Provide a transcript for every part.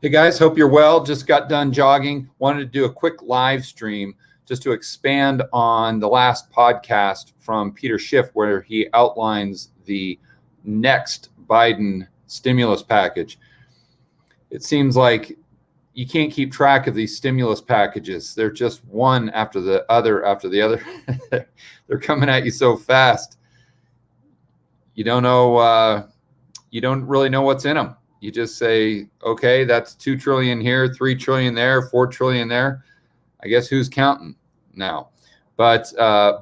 Hey guys, hope you're well. Just got done jogging. Wanted to do a quick live stream just to expand on the last podcast from Peter Schiff, where he outlines the next Biden stimulus package. It seems like you can't keep track of these stimulus packages. They're just one after the other after the other. They're coming at you so fast. You don't know. You don't really know what's in them. You just say, okay, that's 2 trillion here, 3 trillion there, 4 trillion there. I guess who's counting now? But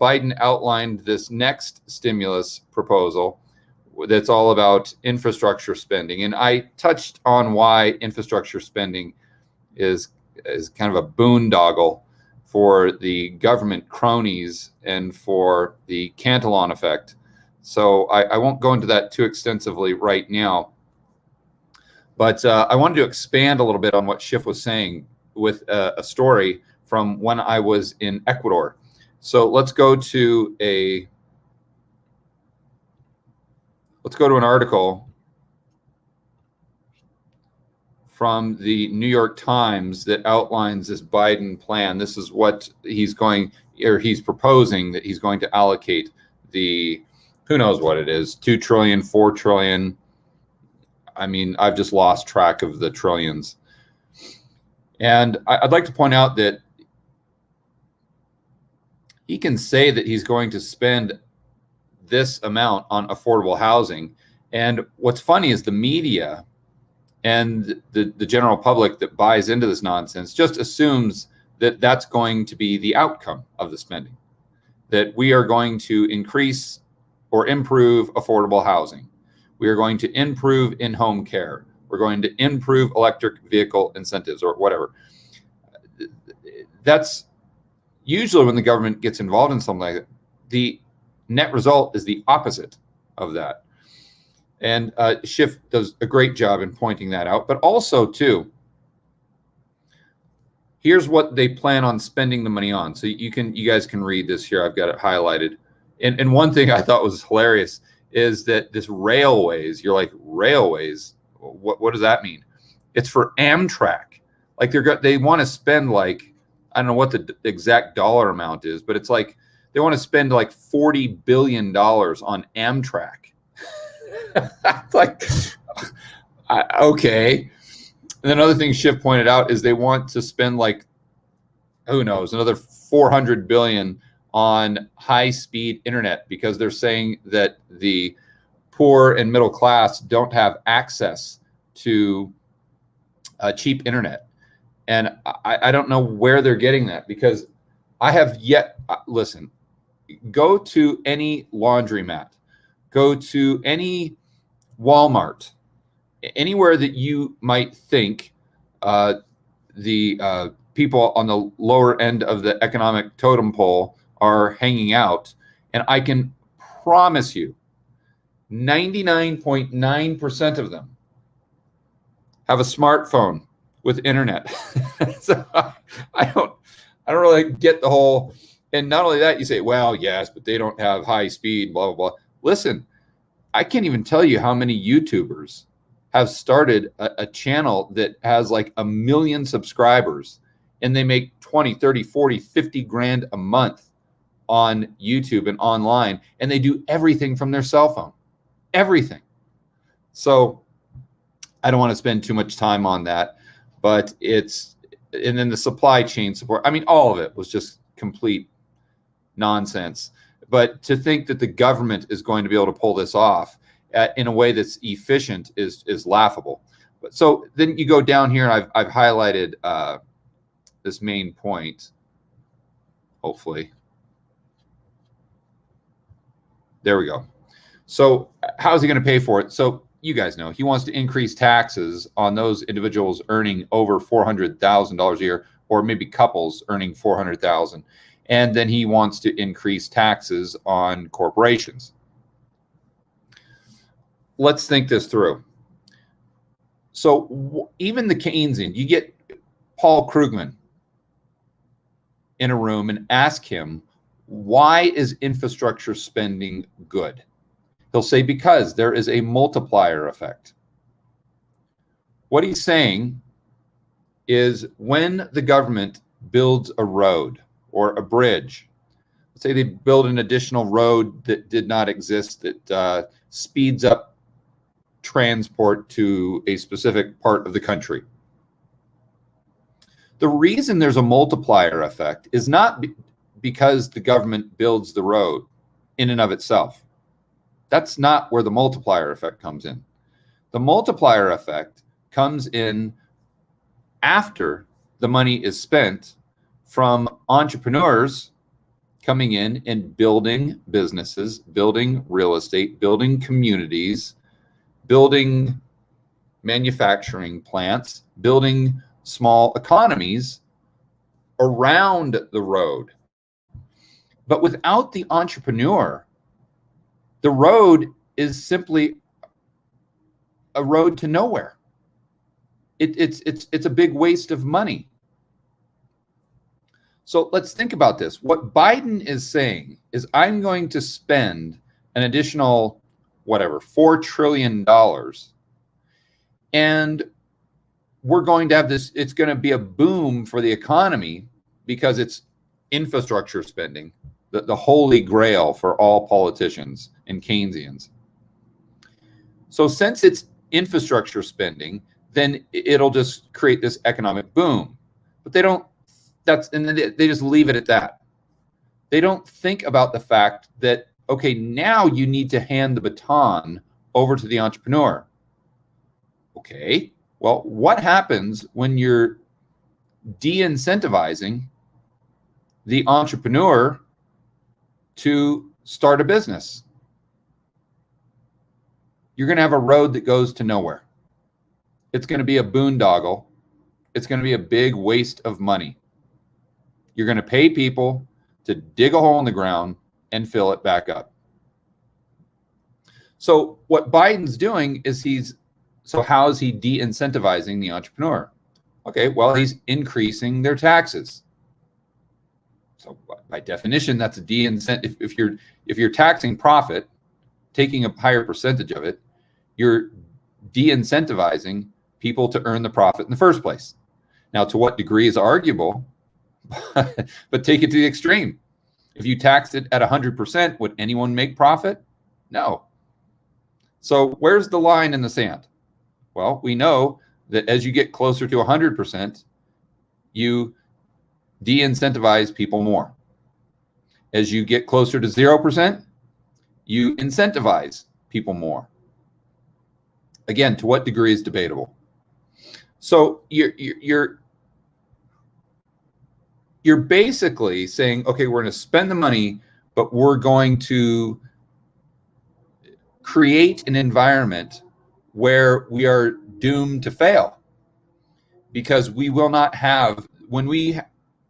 Biden outlined this next stimulus proposal that's all about infrastructure spending. And I touched on why infrastructure spending is kind of a boondoggle for the government cronies and for the Cantillon effect. So I won't go into that too extensively right now. But I wanted to expand a little bit on what Schiff was saying with a story from when I was in Ecuador. So let's go to an article from the New York Times that outlines this Biden plan. This is what he's proposing, that he's going to allocate the, who knows what it is, 2 trillion, 4 trillion. I mean, I've just lost track of the trillions. And I'd like to point out that he can say that he's going to spend this amount on affordable housing. And what's funny is the media and the general public that buys into this nonsense just assumes that that's going to be the outcome of the spending, that we are going to increase or improve affordable housing. We are going to improve in-home care. We're going to improve electric vehicle incentives or whatever. That's usually when the government gets involved in something like that. The net result is the opposite of that. And Schiff does a great job in pointing that out. But also, too, here's what they plan on spending the money on. So you guys can read this here. I've got it highlighted. And one thing I thought was hilarious is that this railways, you're like, railways, what does that mean? It's for Amtrak. Like they want to spend like, I don't know what the exact dollar amount is, but it's like they want to spend like $40 billion on Amtrak. Like, okay. And then another thing Schiff pointed out is they want to spend like, who knows, another 400 billion on high-speed internet, because they're saying that the poor and middle class don't have access to cheap internet. And I don't know where they're getting that, because I have yet, listen, go to any laundromat, go to any Walmart, anywhere that you might think the people on the lower end of the economic totem pole are hanging out, and I can promise you 99.9% of them have a smartphone with internet. So I don't really get the whole, and not only that, you say, well, yes, but they don't have high speed, blah, blah, blah. Listen, I can't even tell you how many YouTubers have started a channel that has like 1 million subscribers, and they make 20, 30, 40, 50 grand a month on YouTube and online, and they do everything from their cell phone, everything. So I don't want to spend too much time on that, but and then the supply chain support, I mean, all of it was just complete nonsense. But to think that the government is going to be able to pull this off in a way that's efficient is laughable. But so then you go down here, and I've highlighted this main point, hopefully. There we go. So how's he going to pay for it? So you guys know he wants to increase taxes on those individuals earning over $400,000 a year, or maybe couples earning $400,000. And then he wants to increase taxes on corporations. Let's think this through. So even the Keynesian, you get Paul Krugman in a room and ask him, why is infrastructure spending good? He'll say, because there is a multiplier effect. What he's saying is when the government builds a road or a bridge. Let's say they build an additional road that did not exist that speeds up transport to a specific part of the country. The reason there's a multiplier effect is not because the government builds the road in and of itself. That's not where the multiplier effect comes in. The multiplier effect comes in after the money is spent from entrepreneurs coming in and building businesses, building real estate, building communities, building manufacturing plants, building small economies around the road. But without the entrepreneur, the road is simply a road to nowhere. It's a big waste of money. So let's think about this. What Biden is saying is, I'm going to spend an additional, $4 trillion. And we're going to have this, it's going to be a boom for the economy because it's infrastructure spending, the holy grail for all politicians and Keynesians. So since it's infrastructure spending, then it'll just create this economic boom. But they don't, and then they just leave it at that. They don't think about the fact that, okay, now you need to hand the baton over to the entrepreneur. Okay, well, what happens when you're de-incentivizing the entrepreneur to start a business? You're going to have a road that goes to nowhere. It's going to be a boondoggle. It's going to be a big waste of money. You're going to pay people to dig a hole in the ground and fill it back up. So what Biden's doing is how is he de-incentivizing the entrepreneur? Okay, well, he's increasing their taxes. So by definition, that's a de-incentive. If you're taxing profit, taking a higher percentage of it, you're de-incentivizing people to earn the profit in the first place. Now, to what degree is arguable, but take it to the extreme. If you taxed it at 100%, would anyone make profit? No. So where's the line in the sand? Well, we know that as you get closer to 100%, you de-incentivize people more. As you get closer to 0%, you incentivize people more. Again, to what degree is debatable. So you're basically saying, okay, we're going to spend the money, but we're going to create an environment where we are doomed to fail, because we will not have, when we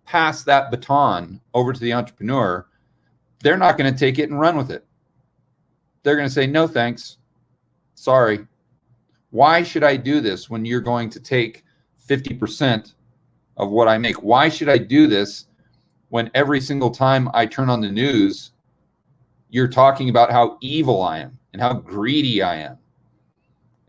pass that baton over to the entrepreneur, they're not going to take it and run with it. They're going to say, no, thanks. Sorry. Why should I do this when you're going to take 50% of what I make? Why should I do this when every single time I turn on the news, you're talking about how evil I am and how greedy I am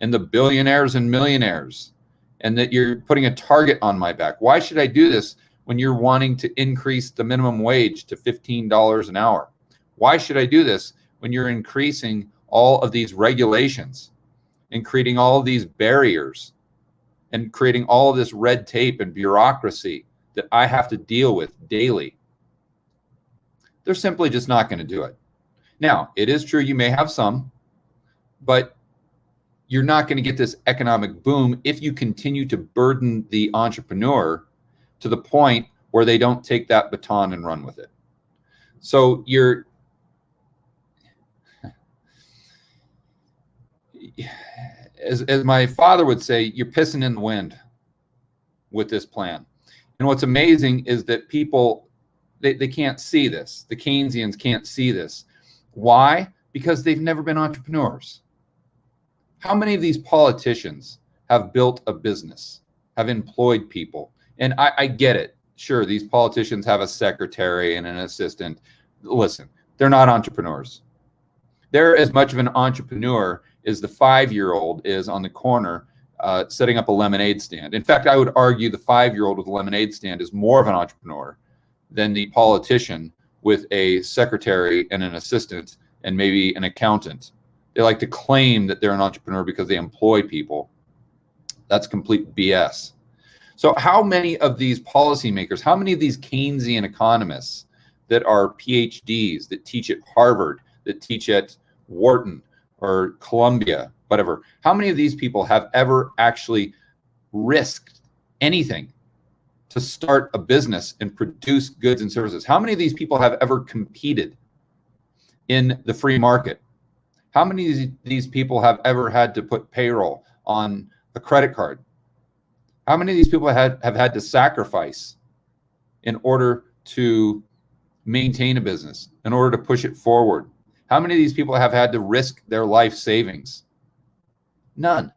and the billionaires and millionaires, and that you're putting a target on my back? Why should I do this when you're wanting to increase the minimum wage to $15 an hour? Why should I do this when you're increasing all of these regulations and creating all of these barriers and creating all of this red tape and bureaucracy that I have to deal with daily? They're simply just not going to do it. Now, it is true you may have some, but you're not going to get this economic boom if you continue to burden the entrepreneur to the point where they don't take that baton and run with it. So you're, as my father would say, you're pissing in the wind with this plan. And what's amazing is that people, they can't see this. The Keynesians can't see this. Why? Because they've never been entrepreneurs. How many of these politicians have built a business, have employed people? And I get it. Sure, these politicians have a secretary and an assistant. Listen, they're not entrepreneurs. They're as much of an entrepreneur as the 5-year-old is on the corner setting up a lemonade stand. In fact, I would argue the 5-year-old with a lemonade stand is more of an entrepreneur than the politician with a secretary and an assistant and maybe an accountant. They like to claim that they're an entrepreneur because they employ people. That's complete BS. So how many of these policymakers, how many of these Keynesian economists that are PhDs, that teach at Harvard, that teach at Wharton or Columbia, whatever, how many of these people have ever actually risked anything to start a business and produce goods and services? How many of these people have ever competed in the free market? How many of these people have ever had to put payroll on a credit card? How many of these people have had to sacrifice in order to maintain a business, in order to push it forward? How many of these people have had to risk their life savings? None.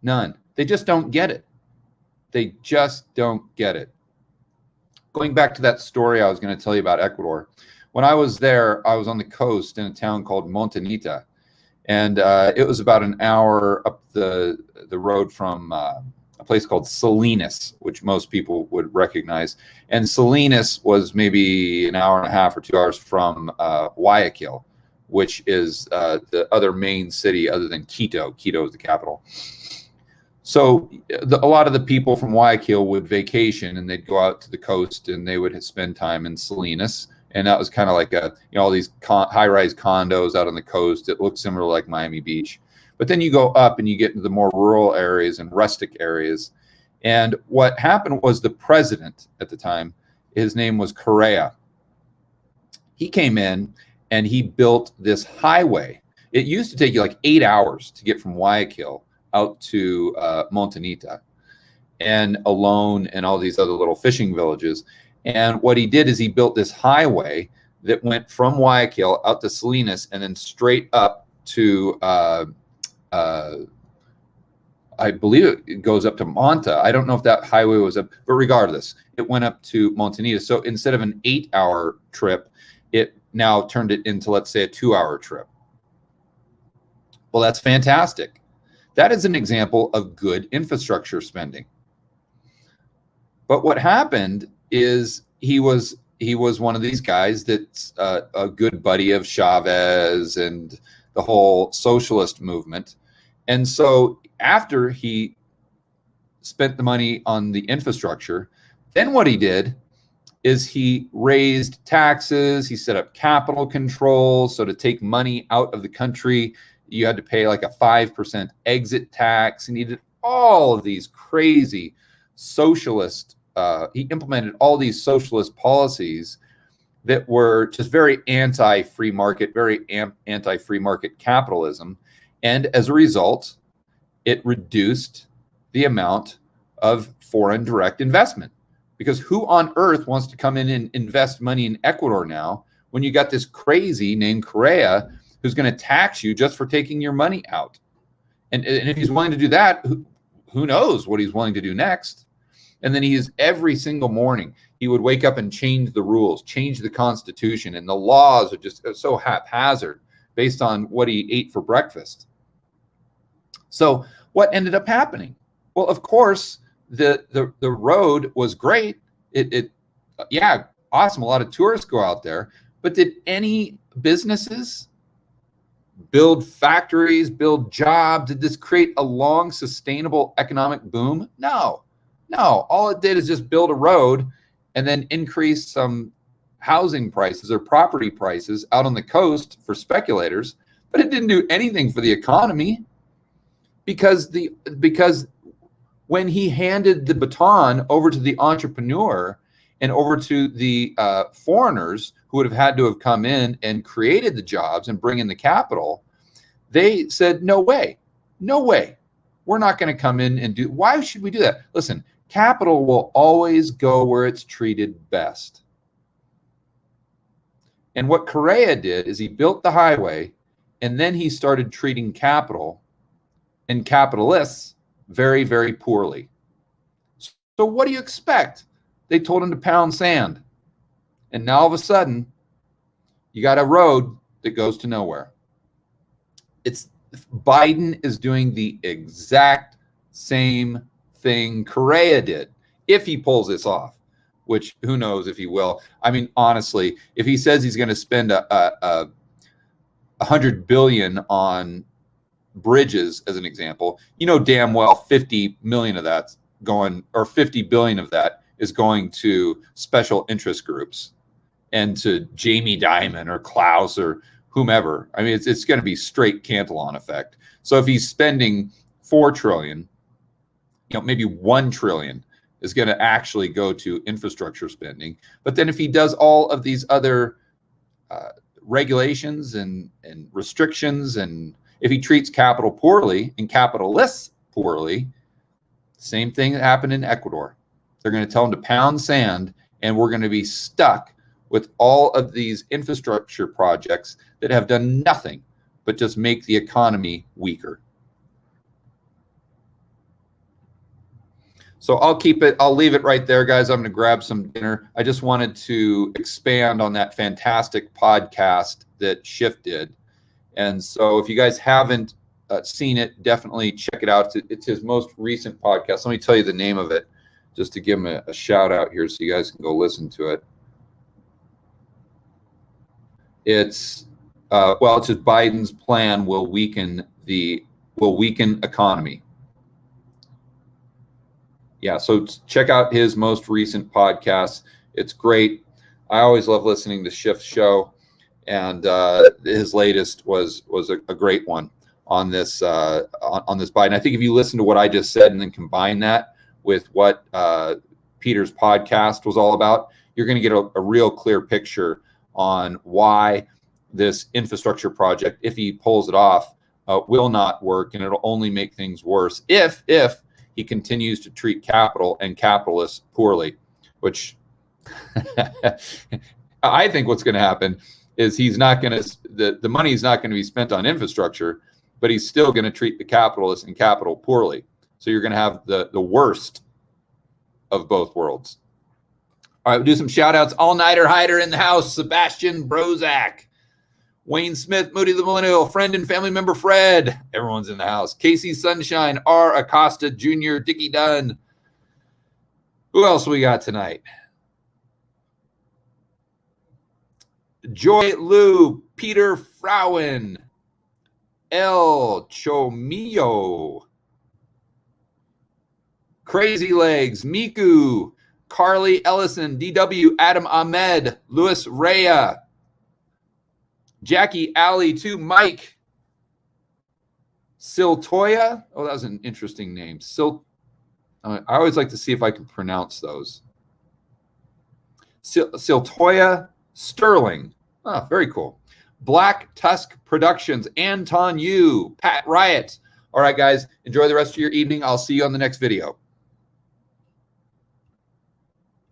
None. They just don't get it. They just don't get it. Going back to that story I was going to tell you about Ecuador. When I was there, I was on the coast in a town called Montañita, and it was about an hour up the road from a place called Salinas, which most people would recognize. And Salinas was maybe an hour and a half or 2 hours from Guayaquil, which is the other main city other than Quito. Quito is the capital. So a lot of the people from Guayaquil would vacation, and they'd go out to the coast, and they would spend time in Salinas. And that was kind of like all these high-rise condos out on the coast. It looked similar to like Miami Beach. But then you go up and you get into the more rural areas and rustic areas. And what happened was the president at the time, his name was Correa. He came in and he built this highway. It used to take you like 8 hours to get from Guayaquil out to Montañita and Alone and all these other little fishing villages. And what he did is he built this highway that went from Guayaquil out to Salinas and then straight up to, I believe it goes up to Manta. I don't know if that highway was up, but regardless, it went up to Montañita. So instead of an 8-hour trip, it now turned it into, let's say, a 2-hour trip. Well, that's fantastic. That is an example of good infrastructure spending. But what happened is he was one of these guys that's a good buddy of Chavez and the whole socialist movement. And so after he spent the money on the infrastructure, then what he did is he raised taxes, he set up capital controls. So to take money out of the country, you had to pay like a 5% exit tax, and he did all of these crazy socialist he implemented all these socialist policies that were just very anti-free market, very anti-free market capitalism. And as a result, it reduced the amount of foreign direct investment. Because who on earth wants to come in and invest money in Ecuador now when you got this crazy named Correa who's going to tax you just for taking your money out? And if he's willing to do that, who knows what he's willing to do next? And then every single morning, he would wake up and change the rules, change the Constitution, and the laws are just so haphazard based on what he ate for breakfast. So what ended up happening? Well, of course, the road was great. Yeah, awesome. A lot of tourists go out there. But did any businesses build factories, build jobs? Did this create a long, sustainable economic boom? No. All it did is just build a road and then increase some housing prices or property prices out on the coast for speculators, but it didn't do anything for the economy because when he handed the baton over to the entrepreneur and over to the foreigners who would have had to have come in and created the jobs and bring in the capital, they said, no way. We're not going to come in and do. Why should we do that? Listen, capital will always go where it's treated best. And what Correa did is he built the highway, and then he started treating capital and capitalists very, very poorly. So what do you expect? They told him to pound sand. And now all of a sudden, you got a road that goes to nowhere. Biden is doing the exact same thing Correa did, if he pulls this off, which who knows if he will. I mean, honestly, if he says he's going to spend a $100 billion on bridges, as an example, you know damn well 50 million of that's going, or 50 billion of that is going to special interest groups and to Jamie Dimon or Klaus or whomever. I mean, it's going to be straight Cantillon effect. So if he's spending 4 trillion, you know, maybe 1 trillion is going to actually go to infrastructure spending. But then if he does all of these other regulations and restrictions, and if he treats capital poorly and capitalists poorly, same thing that happened in Ecuador. They're going to tell him to pound sand, and we're going to be stuck with all of these infrastructure projects that have done nothing but just make the economy weaker. So I'll leave it right there, guys. I'm going to grab some dinner. I just wanted to expand on that fantastic podcast that Schiff did. And so if you guys haven't seen it, definitely check it out. It's his most recent podcast. Let me tell you the name of it, just to give him a shout out here so you guys can go listen to it. It's it's just Biden's plan will weaken economy. Yeah, so check out his most recent podcast. It's great. I always love listening to Schiff's show, and his latest was a great one on this on this Biden. I think if you listen to what I just said and then combine that with what Peter's podcast was all about, you're going to get a real clear picture on why this infrastructure project, if he pulls it off, will not work, and it'll only make things worse if he continues to treat capital and capitalists poorly, which I think what's going to happen is he's not going to, the money is not going to be spent on infrastructure, but he's still going to treat the capitalists and capital poorly. So you're going to have the worst of both worlds. All right, we'll do some shout outs. All-Nighter Hider in the house, Sebastian Brozak, Wayne Smith, Moody the Millennial, friend and family member Fred. Everyone's in the house. Casey Sunshine, R. Acosta Jr., Dickie Dunn. Who else we got tonight? Joy Lou, Peter Frauen, El Chomillo, Crazy Legs, Miku, Carly Ellison, DW, Adam Ahmed, Louis Rea, Jackie Alley 2, Mike, Siltoya. Oh, that was an interesting name. I always like to see if I can pronounce those. Siltoya Sterling. Oh, very cool. Black Tusk Productions, Anton Yu, Pat Riot. All right, guys, enjoy the rest of your evening. I'll see you on the next video.